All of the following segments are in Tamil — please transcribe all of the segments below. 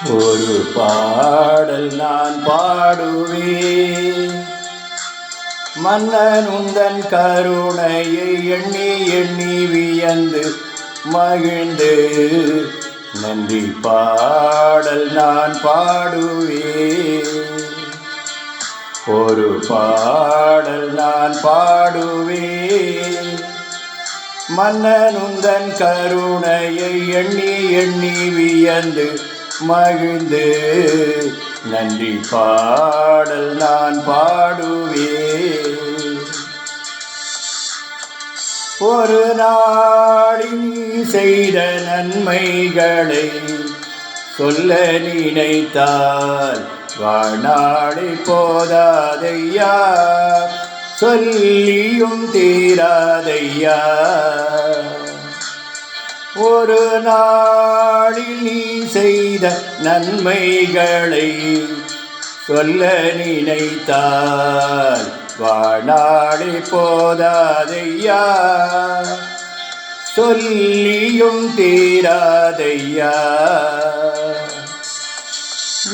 ஒரு பாடல் நான் பாடுவேன், மன்னன் உந்தன் கருணையை எண்ணி எண்ணி வியந்து மகிழ்ந்து. நன்றி பாடல் நான் பாடுவேன், ஒரு பாடல் நான் பாடுவேன், மன்னன் உந்தன் கருணையை எண்ணி எண்ணி வியந்து மகிழ்ந்து. நன்றி பாடல் நான் பாடுவேன். ஒரு நாளில் செய்த நன்மைகளை சொல்ல நினைத்தால் வாழ்நாளை போதாதையா, சொல்லியும் தீராதையா. ஒரு நாளில் நீ செய்த நன்மைகளை சொல்ல நினைத்தால் வாழ்நாளை போதாதையா, சொல்லியும் தீராதையா.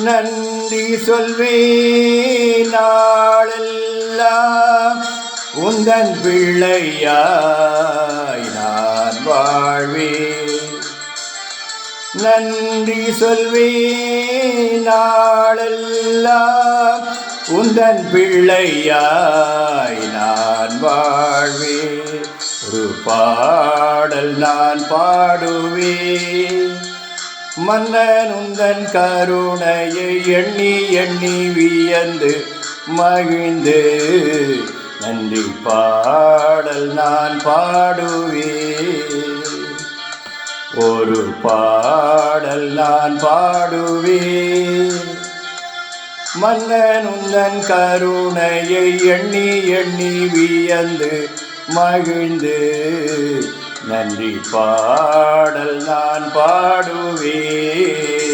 நன்றி சொல்வேன் நாளெல்லாம், உந்தன் பிள்ளையாய் நான் வாழ்வேன். நன்றி சொல்வேன் நாளெல்லாம், உந்தன் பிள்ளையாய் நான் வாழ்வேன். ஒரு பாடல் நான் பாடுவேன், மன்னன் உந்தன் கருணையை எண்ணி எண்ணி வியந்து மகிழ்ந்து. நன்றி பாடல் நான் பாடுவேன், ஒரு பாடல் நான் பாடுவேன், மன்னன் உந்தன் கருணையை எண்ணி எண்ணி வியந்து மகிழ்ந்து. நன்றி பாடல் நான் பாடுவேன்.